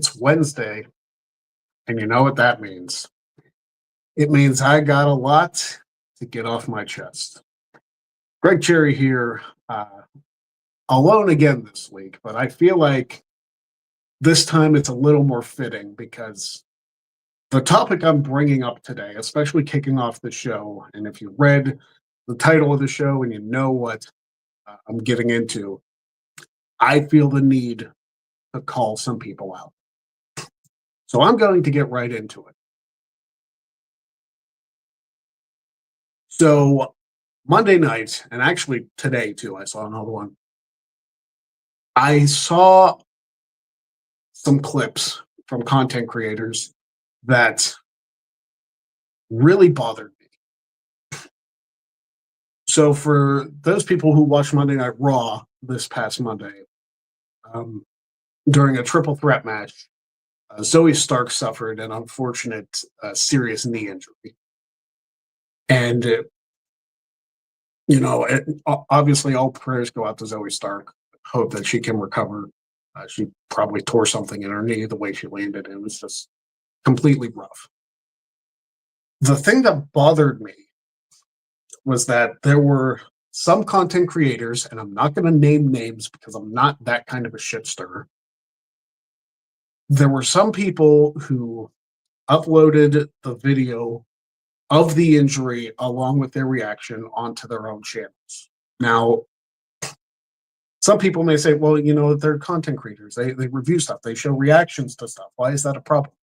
It's Wednesday, and you know what that means. It means I got a lot to get off my chest. Greg Cherry here, alone again this week, but I feel like this time it's a little more fitting because the topic I'm bringing up today, especially kicking off the show, and if you read the title of the show and you know what I'm getting into, I feel the need to call some people out. So I'm going to get right into it. So Monday night, and actually today too, I saw another one. I saw some clips from content creators that really bothered me. So for those people who watched Monday Night Raw this past Monday, during a triple threat match, Zoe Stark suffered an unfortunate serious knee injury. And obviously, all prayers go out to Zoe Stark. Hope that she can recover. She probably tore something in her knee the way she landed. It was just completely rough. The thing that bothered me was that there were some content creators, and I'm not going to name names because I'm not that kind of a shit stirrer. There were some people who uploaded the video of the injury along with their reaction onto their own channels. Now, some people may say, well, they're content creators. They review stuff. They show reactions to stuff. Why is that a problem?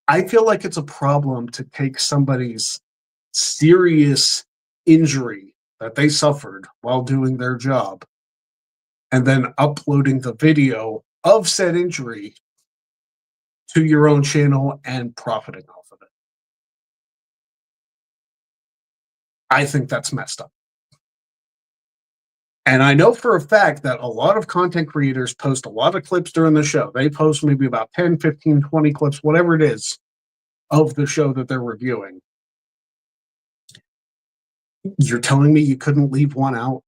I feel like it's a problem to take somebody's serious injury that they suffered while doing their job and then uploading the video of said injury to your own channel and profiting off of it. I think that's messed up. And I know for a fact that a lot of content creators post a lot of clips during the show. They post maybe about 10, 15, 20 clips, whatever it is, of the show that they're reviewing. You're telling me you couldn't leave one out?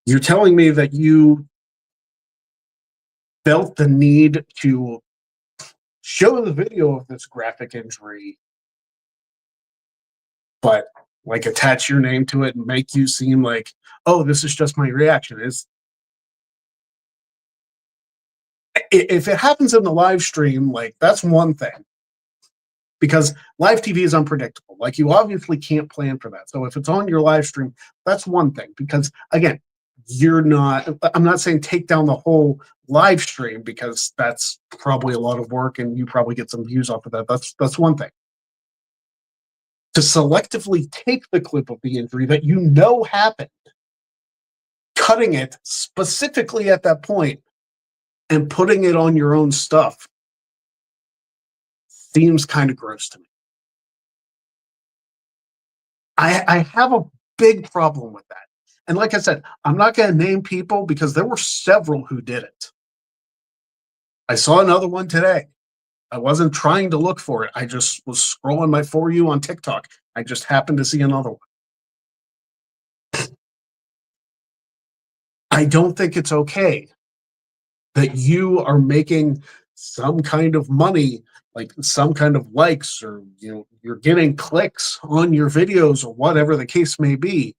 You're telling me that you felt the need to show the video of this graphic injury, but attach your name to it and make you seem like, oh, this is just my reaction. If it happens in the live stream, that's one thing. Because live TV is unpredictable. You obviously can't plan for that. So if it's on your live stream, that's one thing. Because again, I'm not saying take down the whole live stream because that's probably a lot of work and you probably get some views off of that. That's one thing. To selectively take the clip of the injury that you know happened, cutting it specifically at that point, and putting it on your own stuff seems kind of gross to me. I have a big problem with that. And like I said, I'm not going to name people because there were several who did it. I saw another one today. I wasn't trying to look for it. I just was scrolling my For You on TikTok. I just happened to see another one. I don't think it's okay that you are making some kind of money, some kind of likes, or you're getting clicks on your videos or whatever the case may be,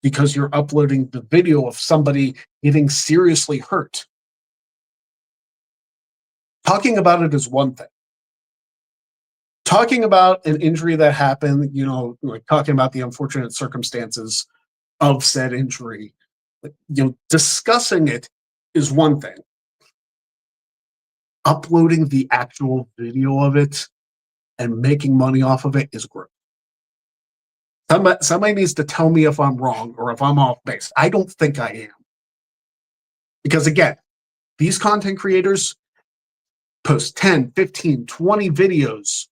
because you're uploading the video of somebody getting seriously hurt. Talking about it is one thing. Talking about an injury that happened, talking about the unfortunate circumstances of said injury, discussing it is one thing. Uploading the actual video of it and making money off of it is gross. Somebody needs to tell me if I'm wrong or if I'm off base. I don't think I am. Because again, these content creators post 10, 15, 20 videos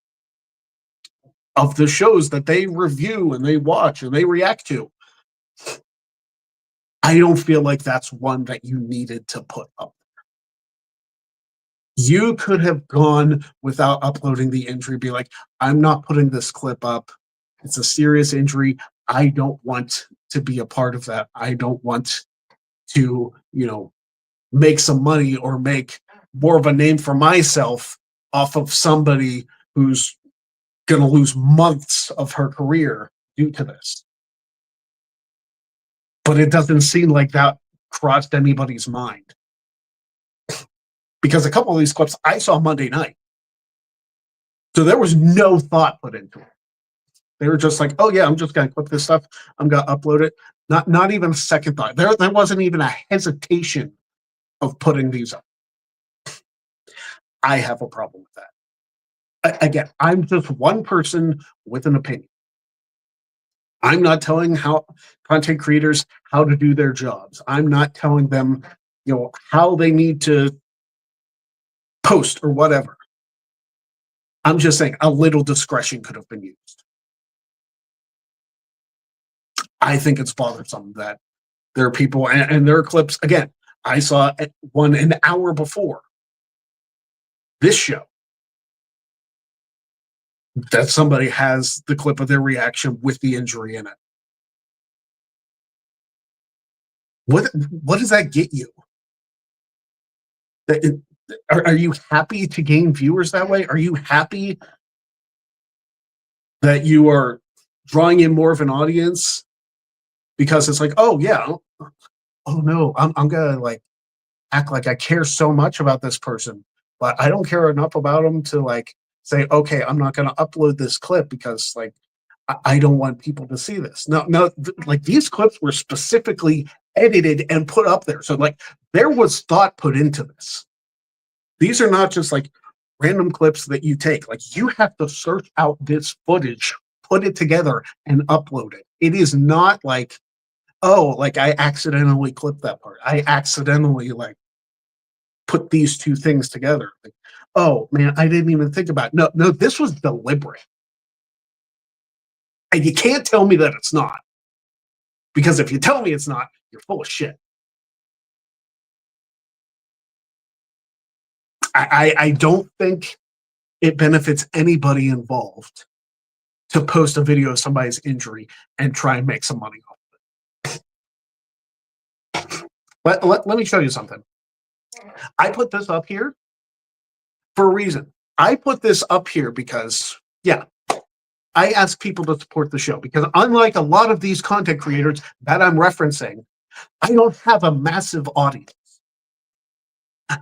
of the shows that they review and they watch and they react to. I don't feel like that's one that you needed to put up there. You could have gone without uploading the injury, be like, I'm not putting this clip up. It's a serious injury. I don't want to be a part of that. I don't want to, make some money or make more of a name for myself off of somebody who's going to lose months of her career due to this. But it doesn't seem like that crossed anybody's mind. Because a couple of these clips I saw Monday night. So there was no thought put into it. They were just like, oh yeah, I'm just gonna clip this stuff. I'm gonna upload it. Not even a second thought. There wasn't even a hesitation of putting these up. I have a problem with that. Again, I'm just one person with an opinion. I'm not telling how content creators how to do their jobs. I'm not telling them, how they need to post or whatever. I'm just saying a little discretion could have been used. I think it's bothersome that there are people and there are clips. Again, I saw one an hour before this show that somebody has the clip of their reaction with the injury in it. What does that get you? Are you happy to gain viewers that way? Are you happy that you are drawing in more of an audience because it's like, oh yeah, oh no, I'm gonna like act like I care so much about this person, but I don't care enough about them to like say, okay, I'm not gonna upload this clip because like I don't want people to see this. No, like these clips were specifically edited and put up there. So like there was thought put into this. These are not just like random clips that you take. Like you have to search out this footage, put it together, and upload it. It is not like, oh, like I accidentally clipped that part. I accidentally like put these two things together. Like, oh man, I didn't even think about it. No, this was deliberate. And you can't tell me that it's not. Because if you tell me it's not, you're full of shit. I don't think it benefits anybody involved to post a video of somebody's injury and try and make some money off of it. Let me show you something. I put this up here for a reason. I put this up here because, yeah, I ask people to support the show because unlike a lot of these content creators that I'm referencing, I don't have a massive audience.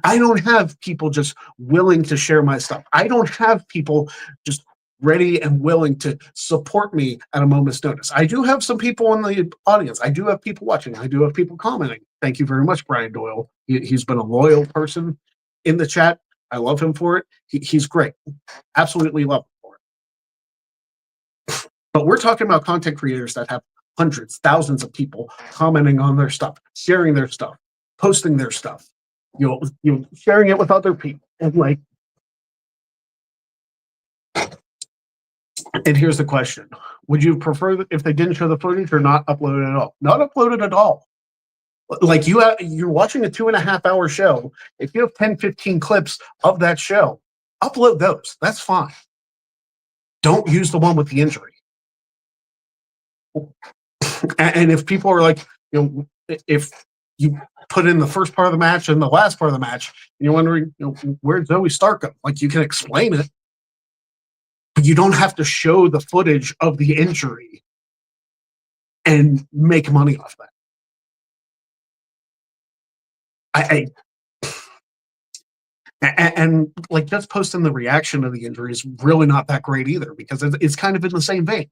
I don't have people just willing to share my stuff. I don't have people just ready and willing to support me at a moment's notice. I do have some people in the audience. I do have people watching. I do have people commenting. Thank you very much, Brian Doyle. He's been a loyal person in the chat. I love him for it. He's great. Absolutely love him for it. But we're talking about content creators that have hundreds, thousands of people commenting on their stuff, sharing their stuff, posting their stuff. Sharing it with other people, and like, and here's the question: would you prefer if they didn't show the footage or not upload it at all? Not upload it at all. Like you're watching a 2.5 hour show. If you have 10, 15 clips of that show, upload those. That's fine. Don't use the one with the injury. And if people are like, if you put in the first part of the match and the last part of the match, and you're wondering, where'd Zoe Stark go? Like, you can explain it, but you don't have to show the footage of the injury and make money off that. And like just posting the reaction of the injury is really not that great either because it's kind of in the same vein.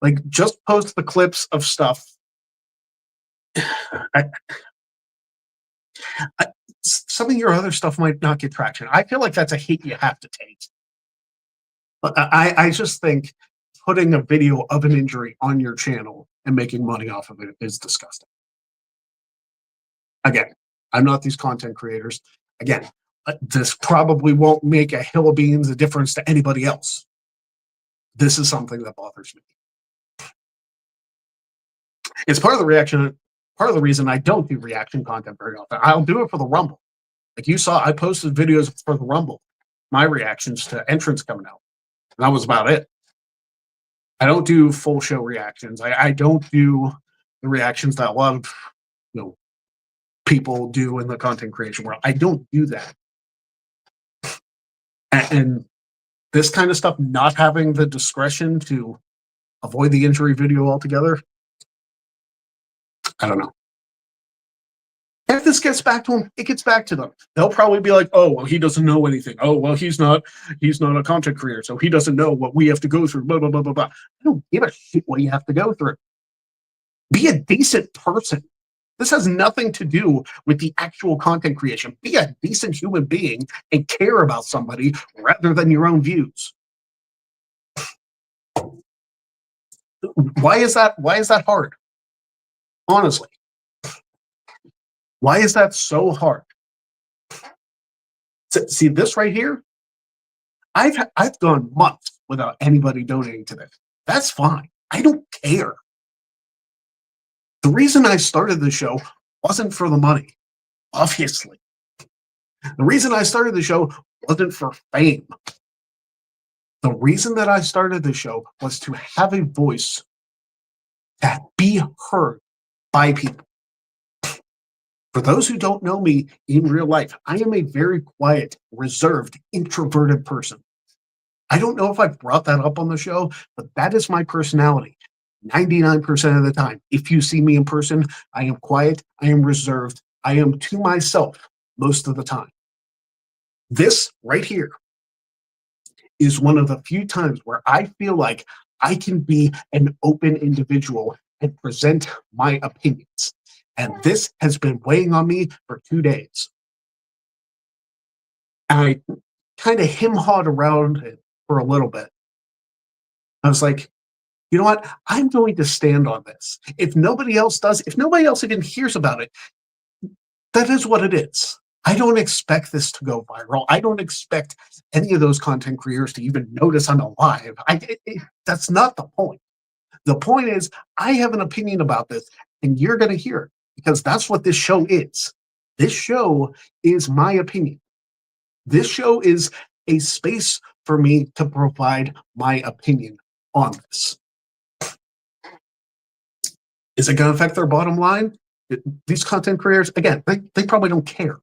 Like, just post the clips of stuff. Some of your other stuff might not get traction. I feel like that's a hit you have to take. But I just think putting a video of an injury on your channel and making money off of it is disgusting. Again, I'm not these content creators. Again, this probably won't make a hill of beans a difference to anybody else. This is something that bothers me. It's part of the reaction. Part of the reason I don't do reaction content very often. I'll do it for the Rumble. Like you saw, I posted videos for the Rumble, my reactions to entrants coming out. And that was about it. I don't do full show reactions. I don't do the reactions that a lot of people do in the content creation world. I don't do that. And this kind of stuff, not having the discretion to avoid the injury video altogether, I don't know. If this gets back to them, it gets back to them. They'll probably be like, "Oh, well, he doesn't know anything. Oh, well, he's not a content creator, so he doesn't know what we have to go through." Blah blah blah blah blah. I don't give a shit what you have to go through. Be a decent person. This has nothing to do with the actual content creation. Be a decent human being and care about somebody rather than your own views. Why is that? Why is that hard? Honestly, why is that so hard? See this right here? I've gone months without anybody donating to this. That's fine. I don't care. The reason I started the show wasn't for the money, obviously. The reason I started the show wasn't for fame. The reason that I started the show was to have a voice that be heard by people. For those who don't know me in real life, I am a very quiet, reserved, introverted person. I don't know if I've brought that up on the show, but that is my personality. 99% of the time. If you see me in person, I am quiet, I am reserved, I am to myself most of the time. This right here is one of the few times where I feel like I can be an open individual and present my opinions. And this has been weighing on me for 2 days. I kind of him-hawed around it for a little bit. I was like, you know what? I'm going to stand on this. If nobody else does, if nobody else even hears about it, that is what it is. I don't expect this to go viral. I don't expect any of those content creators to even notice I'm alive. That's not the point. The point is, I have an opinion about this, and you're going to hear it because that's what this show is. This show is my opinion. This show is a space for me to provide my opinion on this. Is it going to affect their bottom line? These content creators, again, they probably don't care.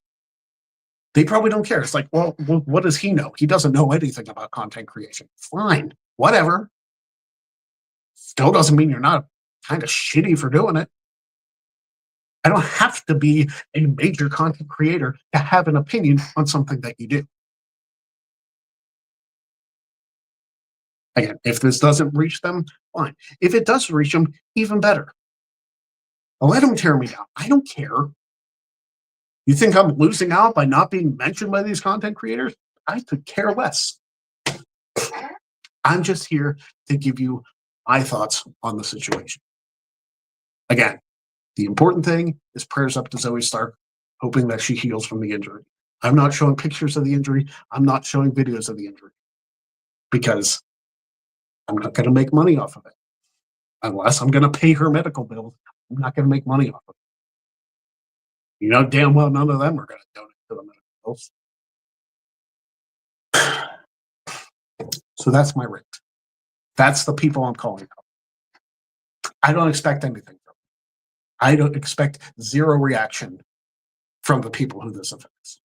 They probably don't care. It's like, well, what does he know? He doesn't know anything about content creation. Fine, whatever. Still doesn't mean you're not kind of shitty for doing it. I don't have to be a major content creator to have an opinion on something that you do. Again, if this doesn't reach them, fine. If it does reach them, even better. Let them tear me down. I don't care. You think I'm losing out by not being mentioned by these content creators? I could care less. I'm just here to give you my thoughts on the situation. Again, the important thing is prayers up to Zoe Stark, hoping that she heals from the injury. I'm not showing pictures of the injury. I'm not showing videos of the injury because I'm not going to make money off of it. Unless I'm going to pay her medical bills, I'm not going to make money off of it. You know damn well none of them are going to donate to the medical bills. So that's my rate. That's the people I'm calling out. I don't expect anything from them. I don't expect zero reaction from the people who this affects.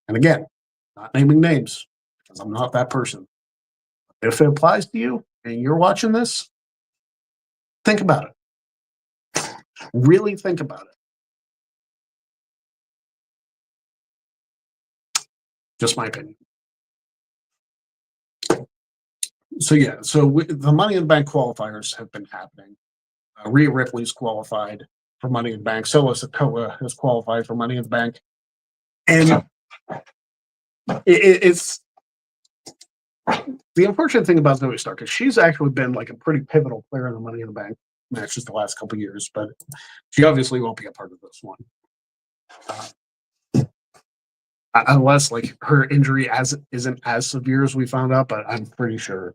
And again, not naming names because I'm not that person. If it applies to you and you're watching this, think about it. Really think about it. Just my opinion. So yeah, the Money in the Bank qualifiers have been happening. Rhea Ripley's qualified for Money in the Bank. Solo Sikoa has qualified for Money in the Bank, and it's the unfortunate thing about Zoe Stark is she's actually been like a pretty pivotal player in the Money in the Bank matches the last couple of years, but she obviously won't be a part of this one. Unless like her injury isn't as severe as we found out, but I'm pretty sure.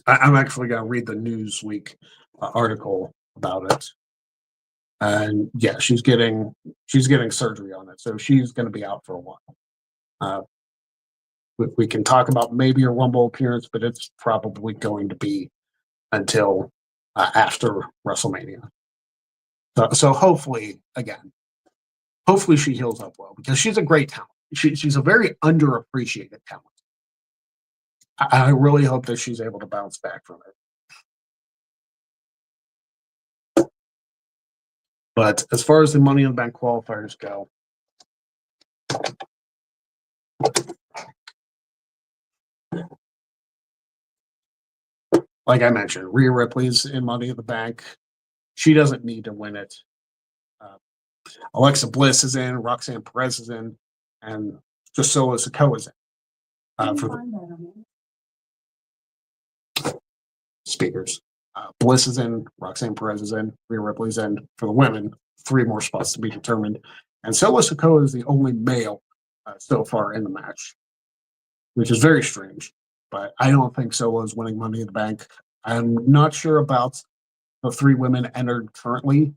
I'm actually going to read the Newsweek article about it, and yeah, she's getting surgery on it, so she's going to be out for a while. we can talk about maybe a Rumble appearance, but it's probably going to be until after WrestleMania. So hopefully, again, hopefully she heals up well because she's a great talent. She's a very underappreciated talent. I really hope that she's able to bounce back from it. But as far as the Money in the Bank qualifiers go, like I mentioned, Rhea Ripley's in Money in the Bank. She doesn't need to win it. Alexa Bliss is in, Roxanne Perez is in, and Solo Sikoa is in. For the speakers. Bliss is in, Roxanne Perez is in, Rhea Ripley's in. For the women, 3 more spots to be determined. And Solo Sikoa is the only male so far in the match, which is very strange. But I don't think Solo is winning Money in the Bank. I'm not sure about the 3 women entered currently.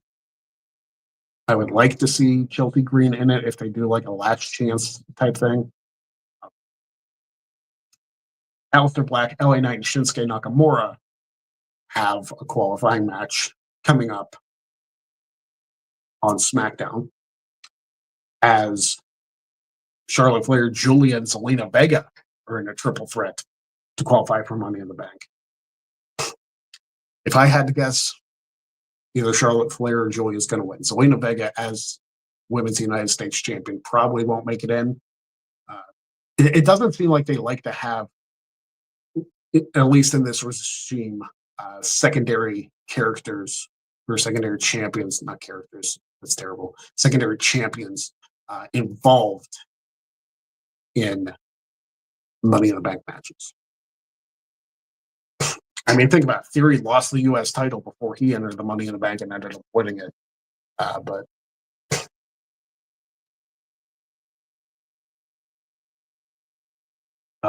I would like to see Chelsea Green in it if they do like a last chance type thing. Aleister Black, LA Knight, and Shinsuke Nakamura have a qualifying match coming up on SmackDown as Charlotte Flair, Julia, and Zelina Vega are in a triple threat to qualify for Money in the Bank. If I had to guess, either Charlotte Flair or Julia is going to win. Zelina Vega, as Women's United States Champion, probably won't make it in. It doesn't seem like they like to have, at least in this regime, secondary characters or secondary champions, not characters, that's terrible, secondary champions involved in Money in the Bank matches. I mean, think about it. Theory lost the U.S. title before he entered the Money in the Bank and ended up winning it. But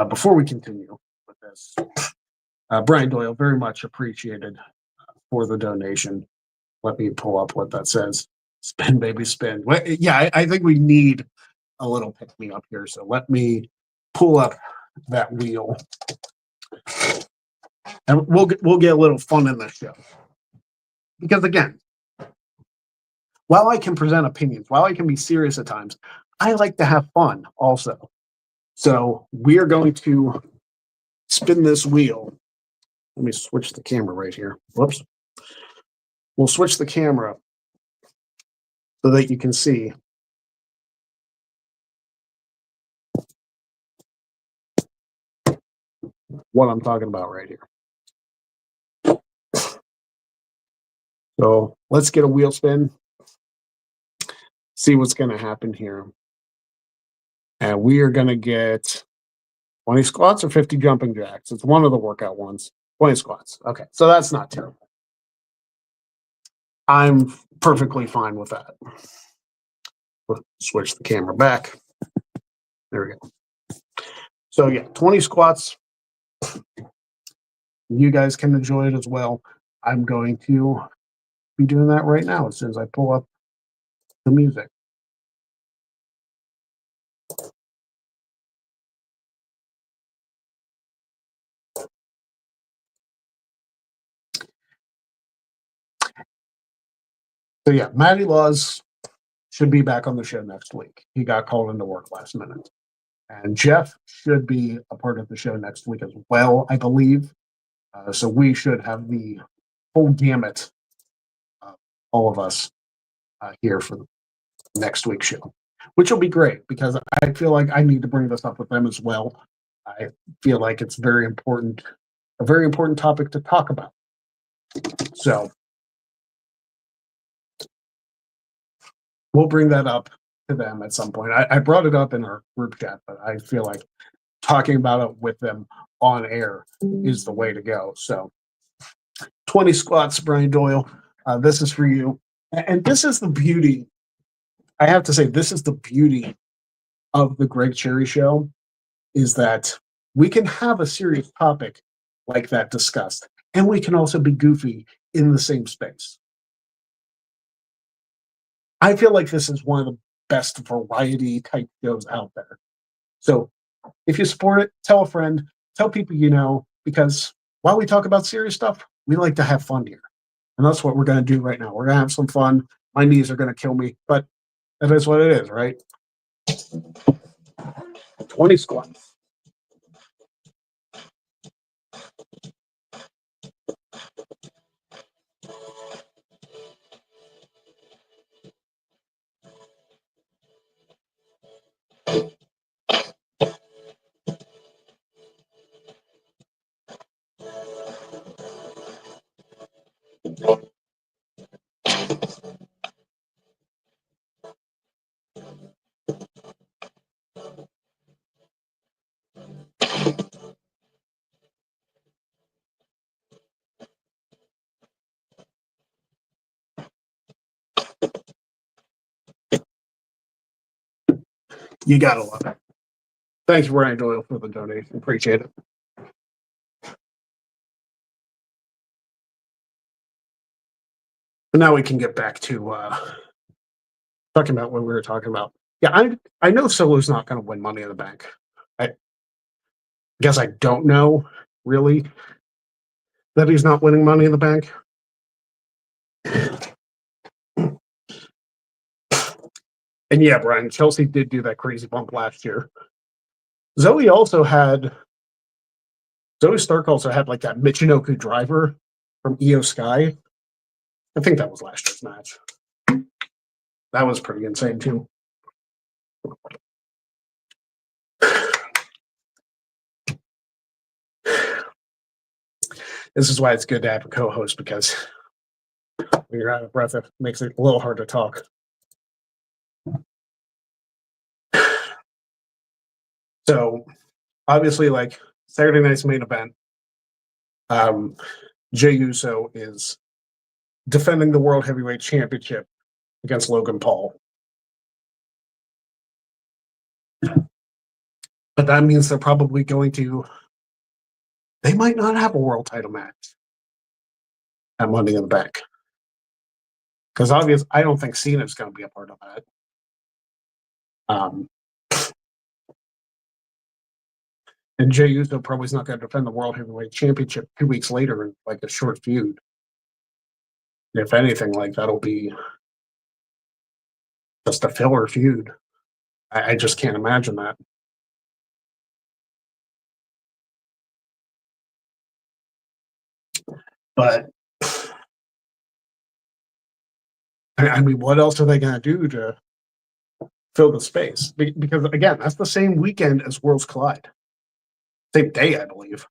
before we continue with this, Brian Doyle, very much appreciated for the donation. Let me pull up what that says. Spin, baby, spin. Well, yeah, I think we need a little pick-me-up here. So let me pull up that wheel. And we'll get a little fun in this show. Because again, while I can present opinions, while I can be serious at times, I like to have fun also. So we are going to spin this wheel. Let me switch the camera right here. Whoops. We'll switch the camera so that you can see. What I'm talking about right here. So let's get a wheel spin, see what's going to happen here. And we are going to get 20 squats or 50 jumping jacks. It's one of the workout ones. 20 squats. Okay, so that's not terrible. I'm perfectly fine with that. We'll switch the camera back. There we go. So yeah, 20 squats. You guys can enjoy it as well. I'm going to be doing that right now as soon as I pull up the music. So yeah, Matty Laws should be back on the show next week. He got called into work last minute. And Jeff should be a part of the show next week as well, I believe. So we should have the full gamut, all of us here for next week's show, which will be great because I feel like I need to bring this up with them as well. I feel like it's very important, a very important topic to talk about. So we'll bring that up to them at some point. I brought it up in our group chat, but I feel like talking about it with them on air is the way to go. So 20 squats, Brian Doyle. This is for you. And this is the beauty. I have to say, this is the beauty of the Greg Cherry Show, is that we can have a serious topic like that discussed, and we can also be goofy in the same space. I feel like this is one of the best variety type shows out there. So If you support it, tell a friend, tell people you know, because while we talk about serious stuff, we like to have fun here. And that's what we're going to do right now. We're going to have some fun. My knees are going to kill me, but that is what it is, right? 20 squats. You got to love it. Thanks, Ryan Doyle, for the donation. Appreciate it. But now we can get back to talking about what we were talking about. Yeah, I know Solo's not going to win Money in the Bank. I guess I don't know really that he's not winning Money in the Bank. And yeah, Brian, Chelsea did do that crazy bump last year. Zoe Stark also had like that Michinoku driver from Io Sky. I think that was last year's match. That was pretty insane too. This is why it's good to have a co-host, because when you're out of breath, it makes it a little hard to talk. So obviously, like Saturday night's main event, Jey Uso is defending the World Heavyweight Championship against Logan Paul. But that means they're probably they might not have a world title match at Money in the Bank. Because obviously, I don't think Cena's going to be a part of that. And Jey Uso probably is not going to defend the World Heavyweight Championship 2 weeks later in like a short feud. If anything, like that'll be just a filler feud. I just can't imagine that. But I mean, what else are they going to do to fill the space? Because again, that's the same weekend as Worlds Collide. Same day, I believe.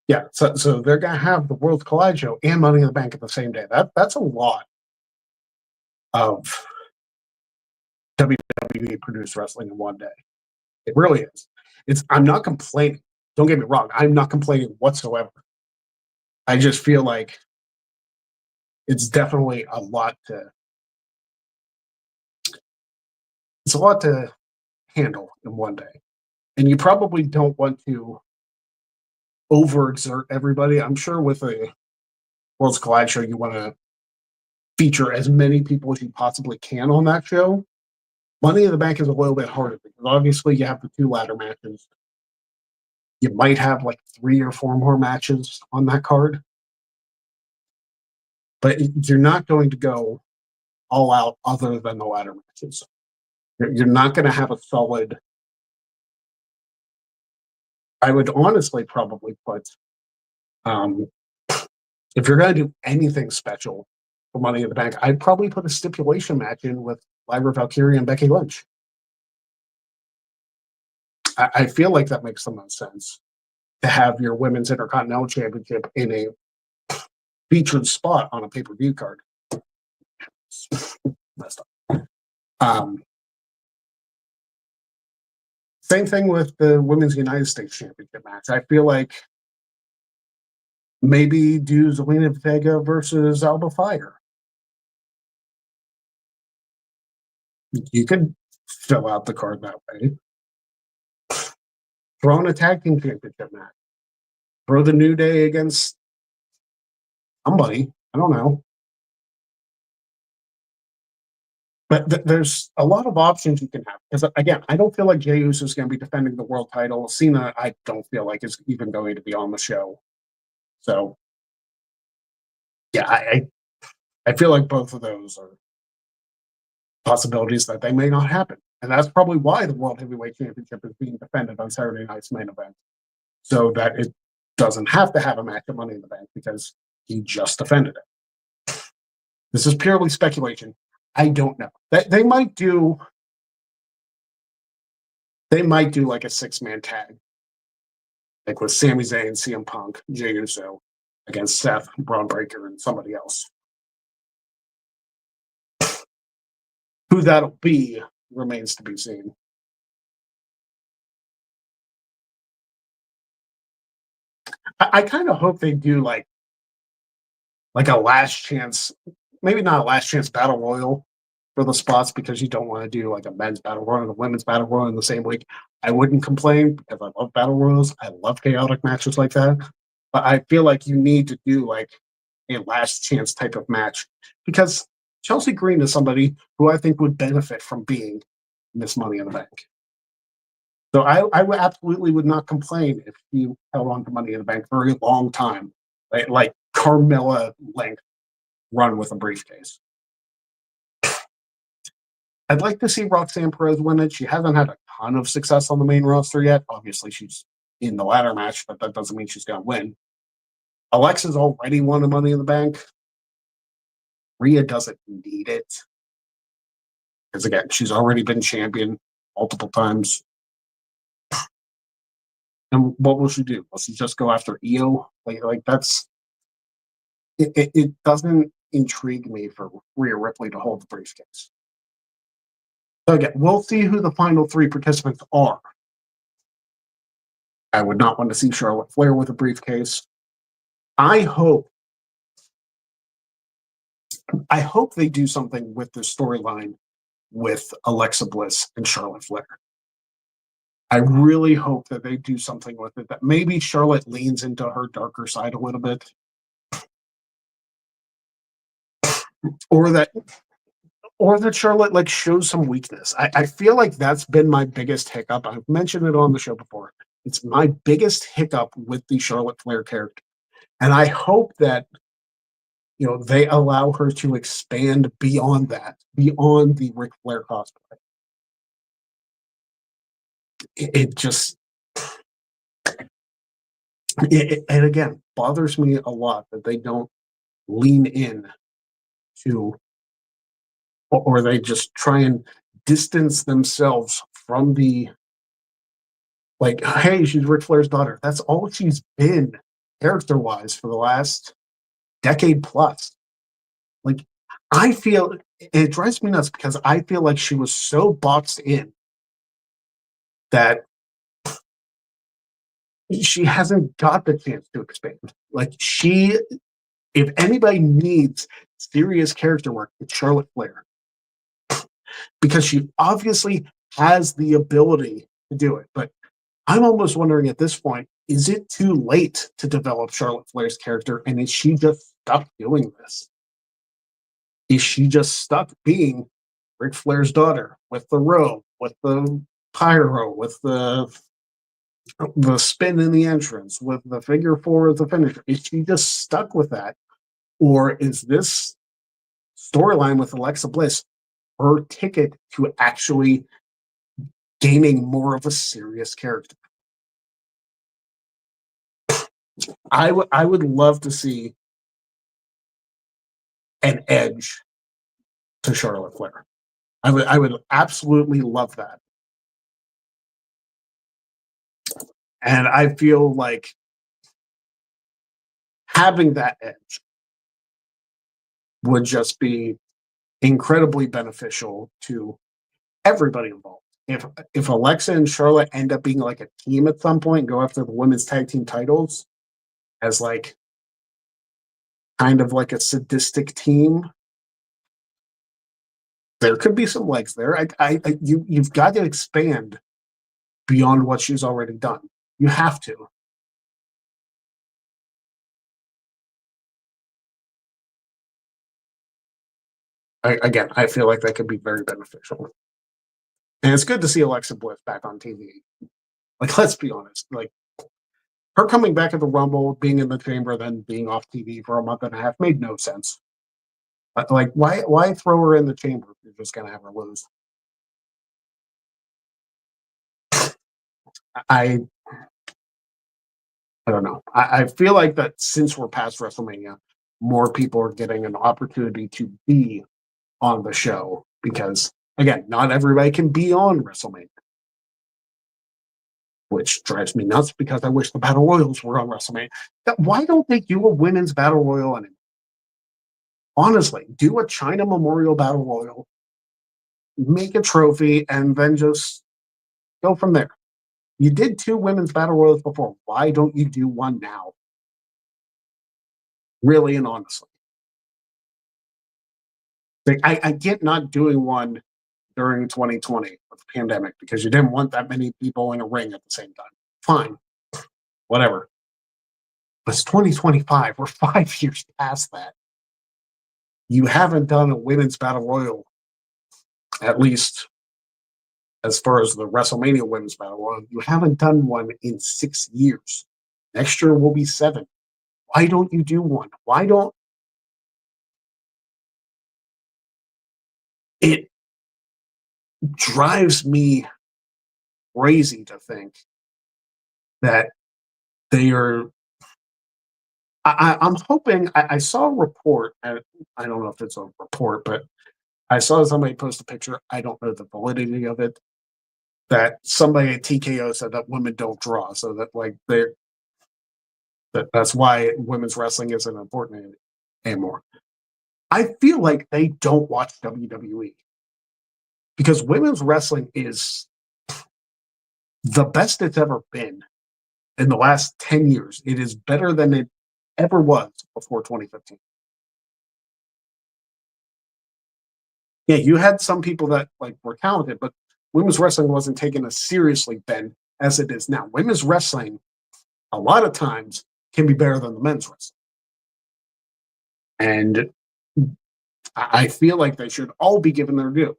Yeah, so they're going to have the Worlds Collide show and Money in the Bank at the same day. That's a lot of WWE produced wrestling in one day. It really is. I'm not complaining. Don't get me wrong. I'm not complaining whatsoever. I just feel like it's definitely a lot to handle in one day. And you probably don't want to overexert everybody. I'm sure with a Worlds Collide show, you want to feature as many people as you possibly can on that show. Money in the Bank is a little bit harder because obviously you have the 2 ladder matches. You might have like 3 or 4 more matches on that card. But you're not going to go all out other than the ladder matches. You're not going to have a solid. I would honestly probably put, if you're going to do anything special for Money in the Bank, I'd probably put a stipulation match in with Lyra Valkyria and Becky Lynch. I feel like that makes the most sense to have your Women's Intercontinental Championship in a featured spot on a pay-per-view card. Same thing with the Women's United States Championship match. I feel like maybe do Zelina Vega versus Alba Fire. You could fill out the card that way. Throw in a tag team championship match. Throw the New Day against somebody. I don't know. But there's a lot of options you can have. Because again, I don't feel like Jey Uso is going to be defending the world title. Cena, I don't feel like is even going to be on the show. So yeah, I feel like both of those are possibilities that they may not happen. And that's probably why the World Heavyweight Championship is being defended on Saturday night's main event. So that it doesn't have to have a match at Money in the Bank because he just defended it. This is purely speculation. I don't know. They might do like a 6-man tag, like with Sami Zayn, CM Punk, Jey Uso against Seth, Braun Breaker, and somebody else. Who that'll be remains to be seen. I kind of hope they do like a last chance, maybe not a last chance battle royal for the spots because you don't want to do like a men's battle royal and a women's battle royal in the same week. I wouldn't complain because I love battle royals. I love chaotic matches like that. But I feel like you need to do like a last chance type of match because Chelsea Green is somebody who I think would benefit from being Miss Money in the Bank. So I would absolutely would not complain if you held on to Money in the Bank for a long time, like Carmella length run with a briefcase. I'd like to see Roxanne Perez win it. She hasn't had a ton of success on the main roster yet. Obviously, she's in the ladder match, but that doesn't mean she's going to win. Alexa's already won a Money in the Bank. Rhea doesn't need it. Because again, she's already been champion multiple times. And what will she do? Will she just go after Io? Like that's it doesn't intrigue me for Rhea Ripley to hold the briefcase. So again, we'll see who the final 3 participants are. I would not want to see Charlotte Flair with a briefcase. I hope they do something with the storyline with Alexa Bliss and Charlotte Flair. I really hope that they do something with it, that maybe Charlotte leans into her darker side a little bit. Or that Charlotte like shows some weakness. I feel like that's been my biggest hiccup. I've mentioned it on the show before. It's my biggest hiccup with the Charlotte Flair character. And I hope that they allow her to expand beyond that, beyond the Ric Flair cosplay. It just and again bothers me a lot that they don't lean in to, or they just try and distance themselves from the like, hey, she's Ric Flair's daughter. That's all she's been character-wise for the last decade plus. Like, I feel it drives me nuts because I feel like she was so boxed in that she hasn't got the chance to expand. Like, if anybody needs serious character work, it's Charlotte Flair. Because she obviously has the ability to do it. But I'm almost wondering at this point, is it too late to develop Charlotte Flair's character? And is she just stuck doing this? Is she just stuck being Ric Flair's daughter with the robe, with the pyro, with the spin in the entrance, with the figure 4 as the finisher? Is she just stuck with that? Or is this storyline with Alexa Bliss her ticket to actually gaining more of a serious character? I would love to see an edge to Charlotte Flair. I would absolutely love that. And I feel like having that edge would just be incredibly beneficial to everybody involved. If Alexa and Charlotte end up being like a team at some point and go after the women's tag team titles as like kind of like a sadistic team, there could be some legs there. You've got to expand beyond what she's already done. You have to. Again, I feel like that could be very beneficial. And it's good to see Alexa Bliss back on TV. Like, let's be honest. Like, her coming back at the Rumble, being in the chamber, then being off TV for a month and a half made no sense. Like, why throw her in the chamber if you're just gonna have her lose? I I don't know. I feel like that since we're past WrestleMania, more people are getting an opportunity to be on the show because again, not everybody can be on WrestleMania, which drives me nuts because I wish the Battle Royals were on WrestleMania. Why don't they do a women's Battle Royal anymore? Honestly, do a China Memorial Battle Royal, make a trophy, and then just go from there. You did two women's Battle Royals before. Why don't you do one now? Really and honestly. Like, I get not doing one during 2020 with the pandemic because you didn't want that many people in a ring at the same time. Fine, whatever. But it's 2025. We're 5 years past that. You haven't done a women's battle royal, at least as far as the WrestleMania women's battle royal. You haven't done one in 6 years. Next year will be 7. Why don't you do one? Why don't it drives me crazy to think that they are I'm hoping. I saw a report. I don't know if it's a report, but I saw somebody post a picture. I don't know the validity of it. That somebody at TKO said that women don't draw, so that like that's why women's wrestling isn't important anymore. I feel like they don't watch WWE because women's wrestling is the best it's ever been in the last 10 years. It is better than it ever was before 2015. Yeah, you had some people that like were talented, but women's wrestling wasn't taken as seriously then as it is now. Women's wrestling, a lot of times, can be better than the men's wrestling, and I feel like they should all be given their due.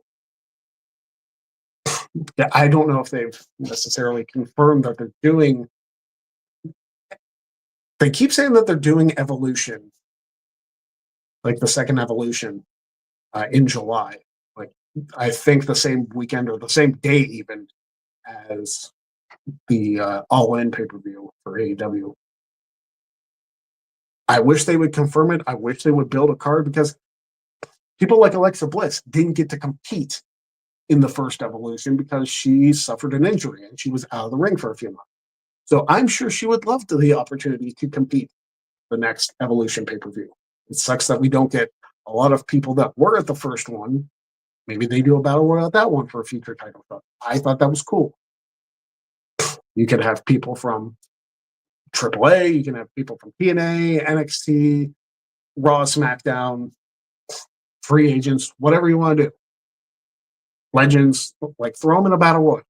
I don't know if they've necessarily confirmed that they're doing. They keep saying that they're doing Evolution, like the second Evolution, in July. Like I think the same weekend or the same day even as the All In pay per view for AEW. I wish they would confirm it. I wish they would build a card because people like Alexa Bliss didn't get to compete in the first Evolution because she suffered an injury and she was out of the ring for a few months. So I'm sure she would love the opportunity to compete the next Evolution pay per view. It sucks that we don't get a lot of people that were at the first one. Maybe they do a battle royal at that one for a future title shot. I thought that was cool. You could have people from AAA, you can have people from TNA, NXT, Raw, SmackDown, free agents, whatever you want to do. Legends, like throw them in a battle royal.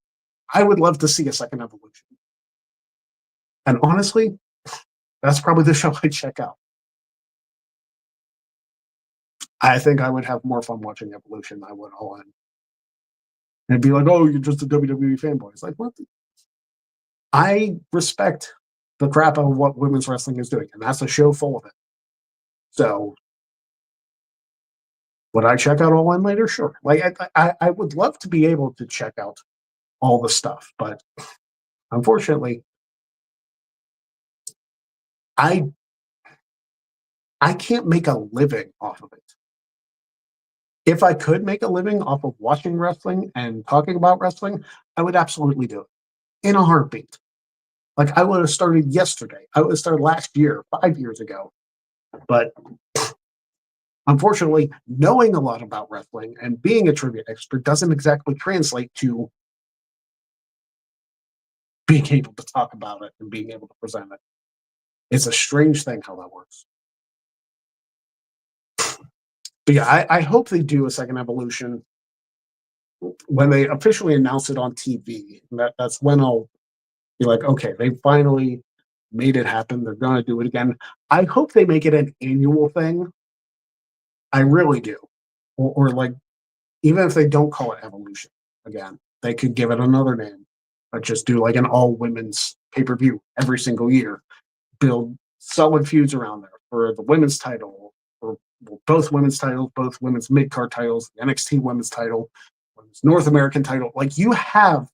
I would love to see a second Evolution. And honestly, that's probably the show I'd check out. I think I would have more fun watching Evolution than I would All In. And be like, oh, you're just a WWE fanboy. It's like, what? I respect the crap of what women's wrestling is doing, and that's a show full of it. So, would I check out All In later? Sure. Like, I would love to be able to check out all the stuff, but unfortunately, I I can't make a living off of it. If I could make a living off of watching wrestling and talking about wrestling, I would absolutely do it in a heartbeat. Like I would have started yesterday. I would have started last year, 5 years ago. But unfortunately, knowing a lot about wrestling and being a trivia expert doesn't exactly translate to being able to talk about it and being able to present it. It's a strange thing how that works. But yeah, I hope they do a second evolution when they officially announce it on TV. That's when I'll be like, okay, they finally made it happen. They're going to do it again. I hope they make it an annual thing. I really do. or like even if they don't call it Evolution again, they could give it another name, but just do like an all women's pay per view every single year. Build solid feuds around there for the women's title, or both women's titles, both women's mid card titles, the NXT women's title, women's North American title. Like you have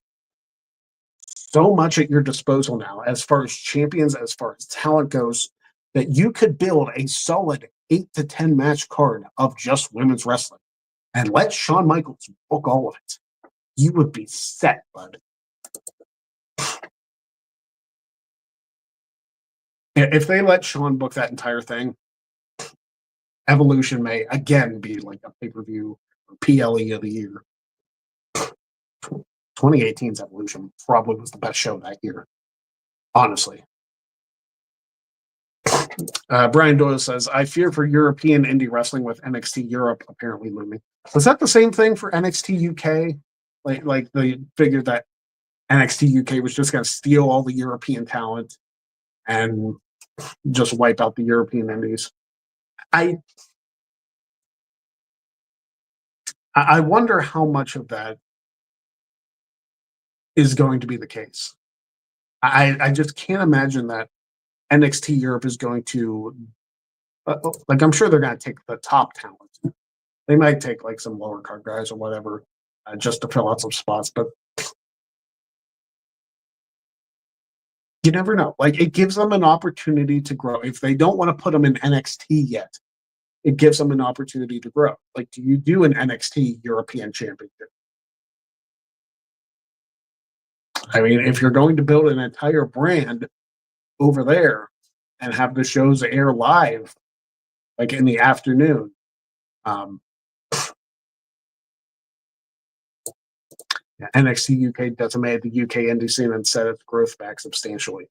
so much at your disposal now as far as champions, as far as talent goes, that you could build a solid 8 to 10 match card of just women's wrestling and let Shawn Michaels book all of it. You would be set, bud. If they let Shawn book that entire thing, Evolution may again be like a pay-per-view or PLE of the year. 2018's Evolution probably was the best show that year, honestly. Brian Doyle says, I fear for European indie wrestling with NXT Europe apparently looming. Was that the same thing for NXT UK? Like they figured that NXT UK was just going to steal all the European talent and just wipe out the European indies. I wonder how much of that is going to be the case. I just can't imagine that NXT Europe is going to like I'm sure they're going to take the top talent. They might take like some lower card guys or whatever just to fill out some spots, but you never know. Like it gives them an opportunity to grow. If they don't want to put them in NXT yet, it gives them an opportunity to grow. Like, do you do an NXT European Championship? I mean, if you're going to build an entire brand over there and have the shows air live, like in the afternoon, NXT UK decimated the UK indie scene and set its growth back substantially.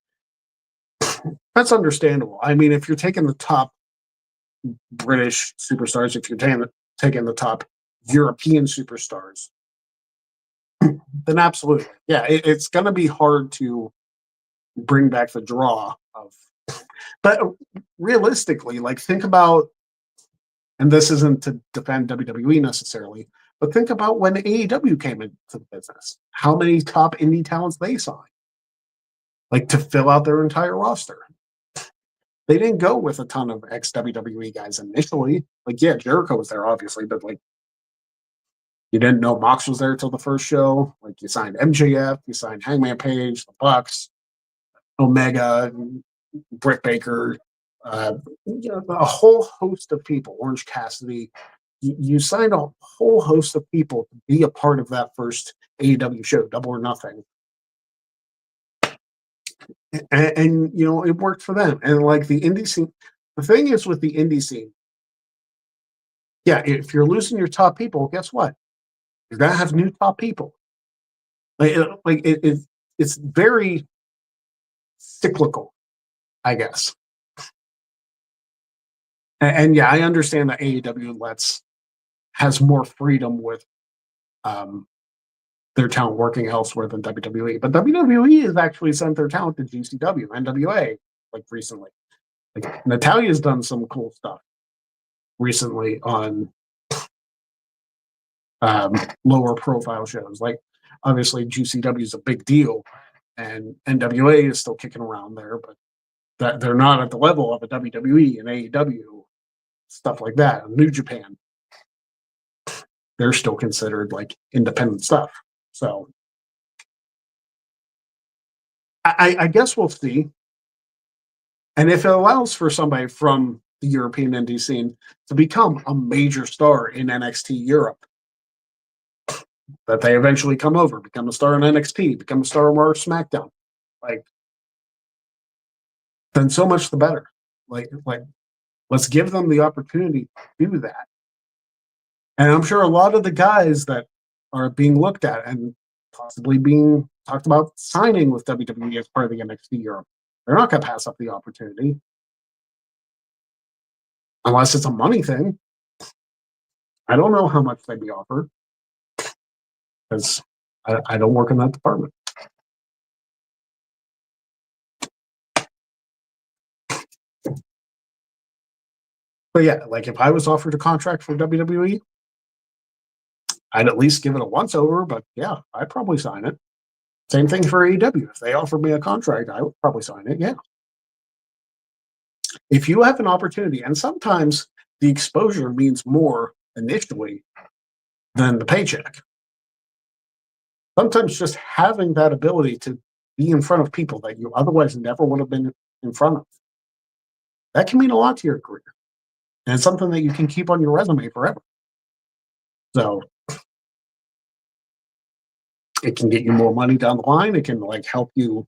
That's understandable. I mean, if you're taking the top British superstars, if you're taking the top European superstars, then absolutely. Yeah, it's going to be hard to bring back the draw of. But realistically, like think about, and this isn't to defend WWE necessarily, but think about when AEW came into the business. How many top indie talents they signed, like to fill out their entire roster. They didn't go with a ton of ex-WWE guys initially. Like, yeah, Jericho was there, obviously, but like you didn't know Mox was there till the first show. Like you signed MJF, you signed Hangman Page, the Bucks, Omega, Britt Baker, a whole host of people, Orange Cassidy. You signed a whole host of people to be a part of that first AEW show, Double or Nothing. And you know, it worked for them. And like the indie scene, the thing is with the indie scene, yeah, if you're losing your top people, guess what? You're gonna have new top people. It's very cyclical, I guess. And yeah, I understand that AEW has more freedom with their talent working elsewhere than WWE. But WWE has actually sent their talent to GCW, NWA, like recently. Like Natalia's done some cool stuff recently on lower profile shows. Like obviously GCW is a big deal, and NWA is still kicking around there, but that they're not at the level of a WWE and AEW, stuff like that. New Japan, they're still considered like independent stuff. So I guess we'll see. And if it allows for somebody from the European indie scene to become a major star in NXT Europe, that they eventually come over, become a star in NXT, become a star on SmackDown, like, then so much the better. Like, let's give them the opportunity to do that. And I'm sure a lot of the guys that are being looked at and possibly being talked about signing with WWE as part of the NXT Europe, they're not going to pass up the opportunity unless it's a money thing. I don't know how much they'd be offered because I don't work in that department. But yeah, like if I was offered a contract for WWE, I'd at least give it a once over, but yeah, I'd probably sign it. Same thing for AEW. If they offered me a contract, I would probably sign it. Yeah. If you have an opportunity, and sometimes the exposure means more initially than the paycheck. Sometimes just having that ability to be in front of people that you otherwise never would have been in front of, that can mean a lot to your career. And it's something that you can keep on your resume forever. So it can get you more money down the line. It can like help you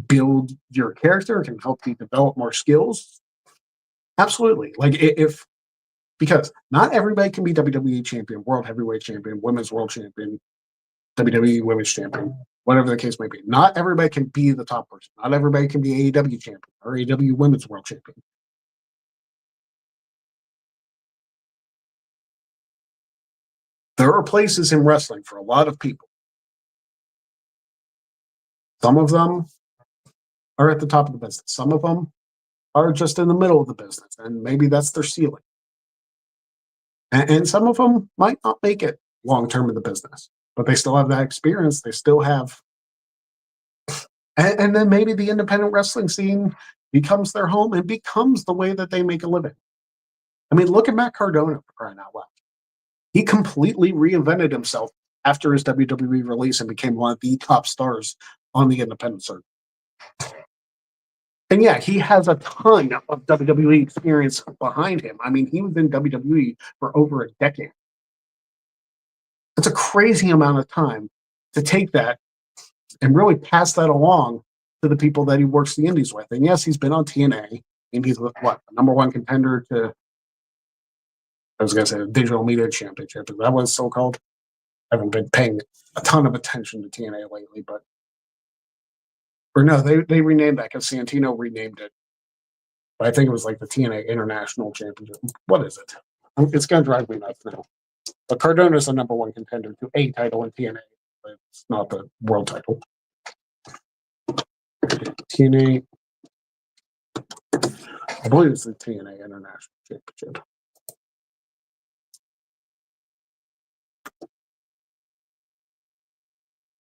build your character. It can help you develop more skills. Absolutely. Like if because not everybody can be WWE champion, world heavyweight champion, women's world champion, WWE women's champion, whatever the case may be. Not everybody can be the top person. Not everybody can be AEW champion or AEW women's world champion. There are places in wrestling for a lot of people. Some of them are at the top of the business. Some of them are just in the middle of the business, and maybe that's their ceiling. And some of them might not make it long term in the business, but they still have that experience. They still have, and then maybe the independent wrestling scene becomes their home and becomes the way that they make a living. I mean, look at Matt Cardona for crying out loud. He completely reinvented himself after his WWE release and became one of the top stars on the independent circuit. And yeah, he has a ton of WWE experience behind him. I mean, he was in WWE for over a decade. It's a crazy amount of time to take that and really pass that along to the people that he works the indies with. And yes, he's been on TNA, and he's what, the number one contender to, I was going to say, the Digital Media Championship. Is that what it's so called? I haven't been paying a ton of attention to TNA lately, but or no, they renamed that because Santino renamed it. But I think it was like the TNA International Championship. What is it? It's going to drive me nuts now. But Cardona is the number one contender to a title in TNA. But it's not the world title. TNA, I believe it's the TNA International Championship.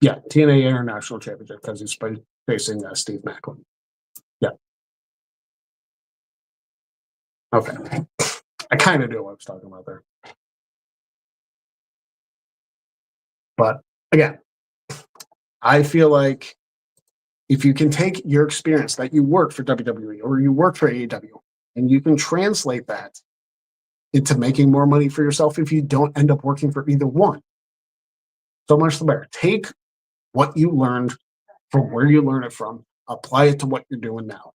Yeah, TNA International Championship because he's facing Steve Macklin. Yeah. Okay. I kind of knew what I was talking about there. But again, I feel like if you can take your experience that you work for WWE or you work for AEW and you can translate that into making more money for yourself if you don't end up working for either one, so much the better. Take what you learned from where you learned it from, apply it to what you're doing now.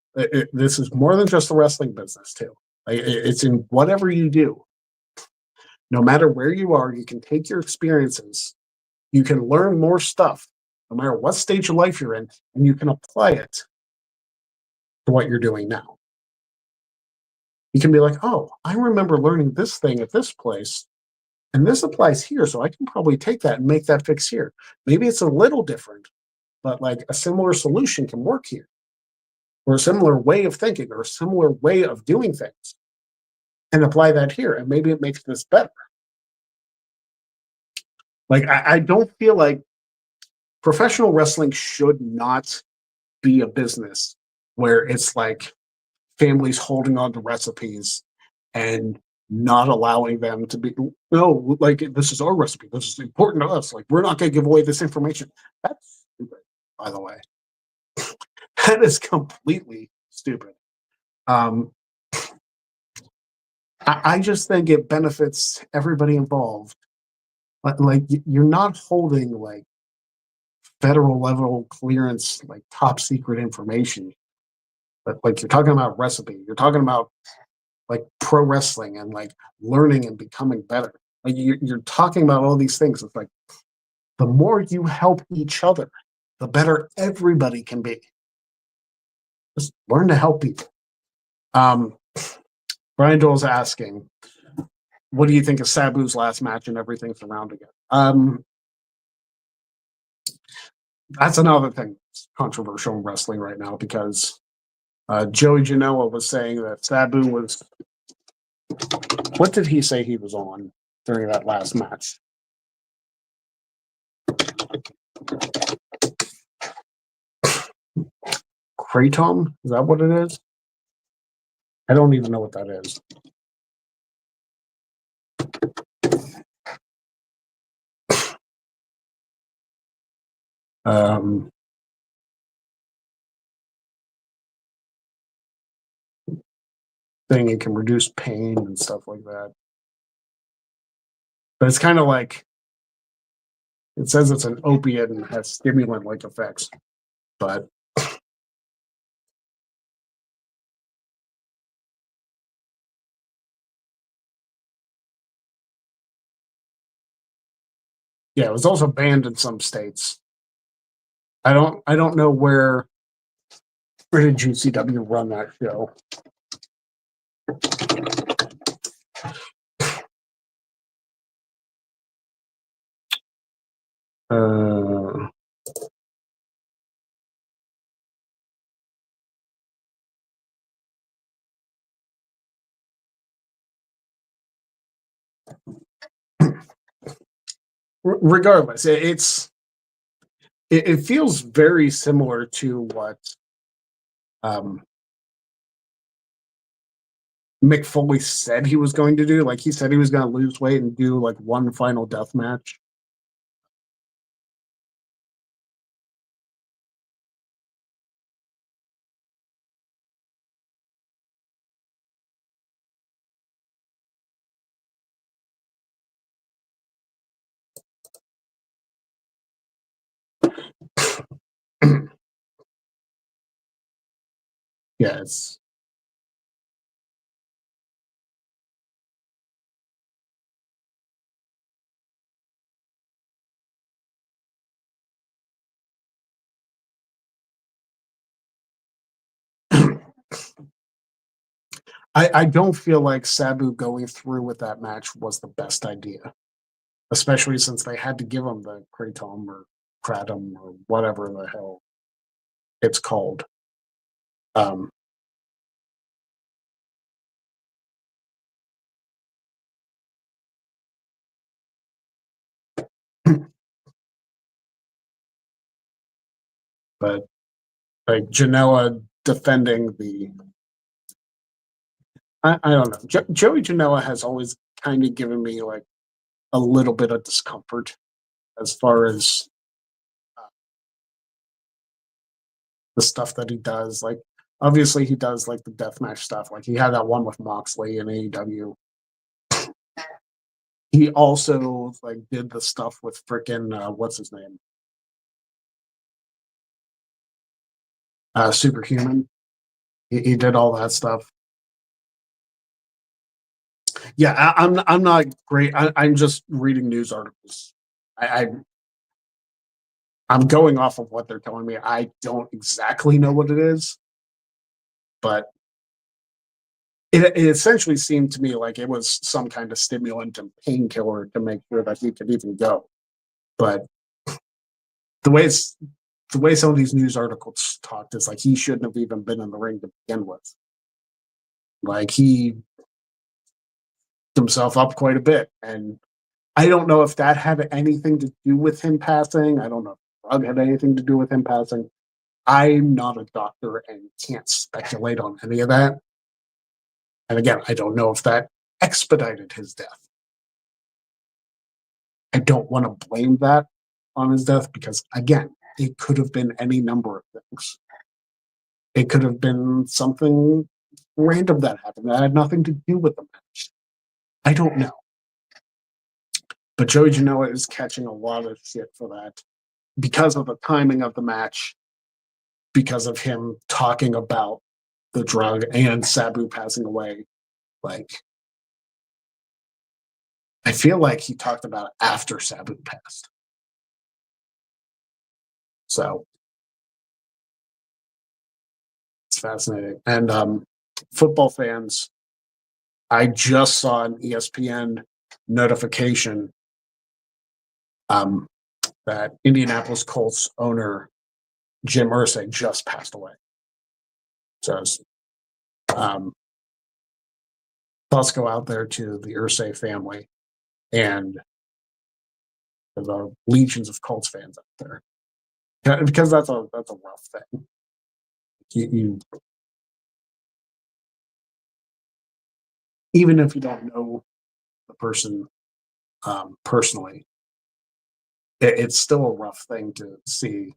This is more than just the wrestling business, too. It's in whatever you do. No matter where you are, you can take your experiences, you can learn more stuff, no matter what stage of life you're in, and you can apply it to what you're doing now. You can be like, oh, I remember learning this thing at this place, and this applies here, so I can probably take that and make that fix here. Maybe it's a little different, but like a similar solution can work here, or a similar way of thinking, or a similar way of doing things, and apply that here, and maybe it makes this better. Like, I don't feel like professional wrestling should not be a business where it's like families holding on to recipes and not allowing them to be, no, like, this is our recipe. This is important to us. Like, we're not going to give away this information. That's stupid, by the way. That is completely stupid. I just think it benefits everybody involved. Like, you're not holding like federal level clearance, like top secret information. But like, you're talking about recipe, you're talking about like pro wrestling and like learning and becoming better. Like, you're talking about all these things. It's like the more you help each other, the better everybody can be. Just learn to help people. Brian Dole's asking, what do you think of Sabu's last match and everything surrounding it? That's another thing that's controversial in wrestling right now because Joey Janela was saying that Sabu was. What did he say he was on during that last match? Kratom? Is that what it is? I don't even know what that is. Um, Thing it can reduce pain and stuff like that. But it's kind of like it says it's an opiate and has stimulant-like effects. But yeah, it was also banned in some states. I don't know where did GCW run that show? Uh, Regardless, it feels very similar to what um, Mick Foley said he was going to do. Like he said he was going to lose weight and do like one final death match. Yes. I don't feel like Sabu going through with that match was the best idea, especially since they had to give him the kratom or kratom or whatever the hell it's called. Um, but like Janela defending the, I don't know. Joey Janela has always kind of given me like a little bit of discomfort as far as the stuff that he does. Like, obviously, he does like the deathmatch stuff. Like, he had that one with Moxley in AEW. He also like did the stuff with frickin' what's his name, Superhuman. He did all that stuff. Yeah, I'm not great. I'm just reading news articles. I I'm going off of what they're telling me. I don't exactly know what it is, but it essentially seemed to me like it was some kind of stimulant and painkiller to make sure that he could even go. But the way it's the way some of these news articles talked is like he shouldn't have even been in the ring to begin with. Like he himself up quite a bit, and I don't know if that had anything to do with him passing. I don't know if drug had anything to do with him passing. I'm not a doctor and can't speculate on any of that. And again, I don't know if that expedited his death. I don't want to blame that on his death because, again, it could have been any number of things. It could have been something random that happened that had nothing to do with the match. I don't know. But Joey Janela is catching a lot of shit for that because of the timing of the match, because of him talking about the drug and Sabu passing away. Like, I feel like he talked about it after Sabu passed. So it's fascinating. And football fans, I just saw an ESPN notification that Indianapolis Colts owner Jim Irsay just passed away. So um, thoughts go out there to the Irsay family and the legions of Colts fans out there. Yeah, because that's a rough thing. You even if you don't know the person personally, it's still a rough thing to see,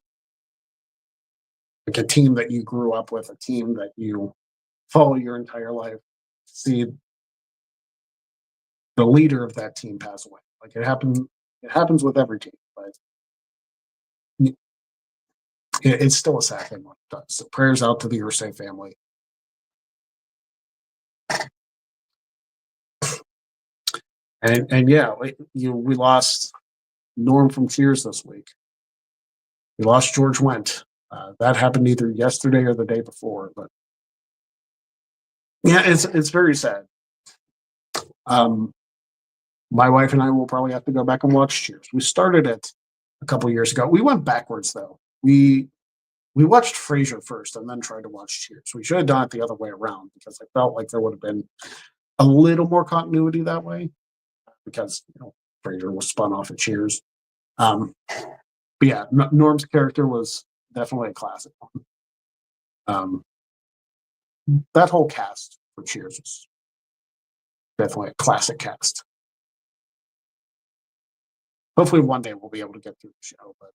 like a team that you grew up with, a team that you follow your entire life, see the leader of that team pass away. Like it happens with every team, but it's still a sad thing when it does. So prayers out to the Ursay family. And yeah, we lost Norm from Cheers this week. We lost George Wendt. That happened either yesterday or the day before, but yeah, it's very sad. Um, my wife and I will probably have to go back and watch Cheers. We started it a couple years ago. We went backwards though. We watched Frasier first and then tried to watch Cheers. We should have done it the other way around because I felt like there would have been a little more continuity that way because Frasier was spun off of Cheers. But yeah, Norm's character was definitely a classic one. That whole cast for Cheers was definitely a classic cast. Hopefully one day we'll be able to get through the show, but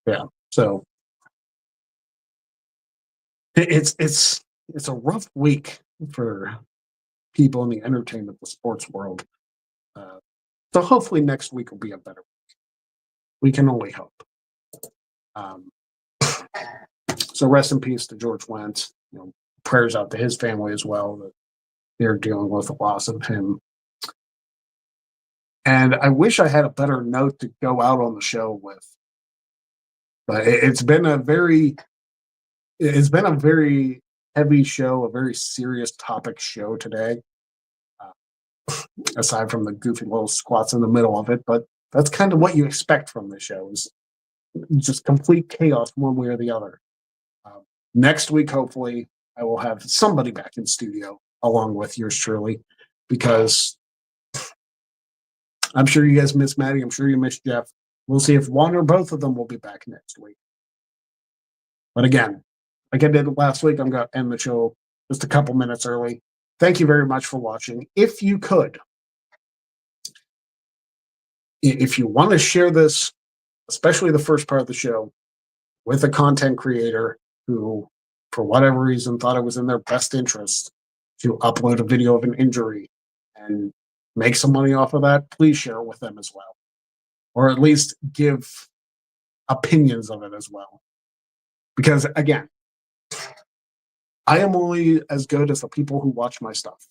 yeah. So it's a rough week for people in the entertainment, the sports world. So hopefully next week will be a better week. We can only hope. Um, so rest in peace to George Wendt. Prayers out to his family as well that they're dealing with the loss of him. And I wish I had a better note to go out on the show with, but it's been a very heavy show, a very serious topic show today. Aside from the goofy little squats in the middle of it, but that's kind of what you expect from the show is just complete chaos one way or the other. Next week, hopefully, I will have somebody back in studio along with yours truly, because I'm sure you guys miss Maddie. I'm sure you miss Jeff. We'll see if one or both of them will be back next week. But again, like I did last week, I'm going to end the show just a couple minutes early. Thank you very much for watching. If you could, if you want to share this, especially the first part of the show, with a content creator who, for whatever reason, thought it was in their best interest to upload a video of an injury and make some money off of that, please share it with them as well. Or at least give opinions of it as well. Because again, I am only as good as the people who watch my stuff.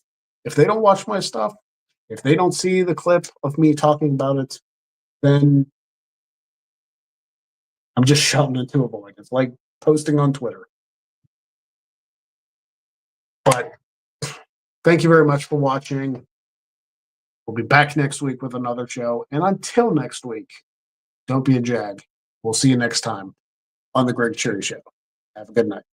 If they don't watch my stuff, if they don't see the clip of me talking about it, then I'm just shouting into a void. It's like posting on Twitter. But thank you very much for watching. We'll be back next week with another show. And until next week, don't be a jag. We'll see you next time on The Greg Cherry Show. Have a good night.